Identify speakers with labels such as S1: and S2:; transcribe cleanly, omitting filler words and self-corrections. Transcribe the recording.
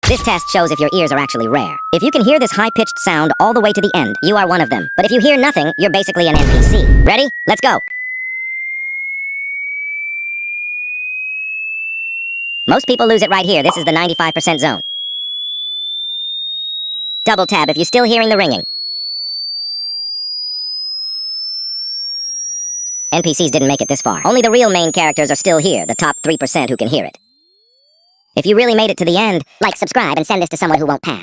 S1: This test shows if your ears are actually rare. If you can hear this high-pitched sound all the way to the end, you are one of them. But if you hear nothing, you're basically an NPC. Ready? Let's go! Most people lose it right here. This is the 95% zone. Double tab if you're still hearing the ringing. NPCs didn't make it this far. Only the real main characters are still here, the top 3% who can hear it. If you really made it to the end, like, subscribe, and send this to someone who won't pass.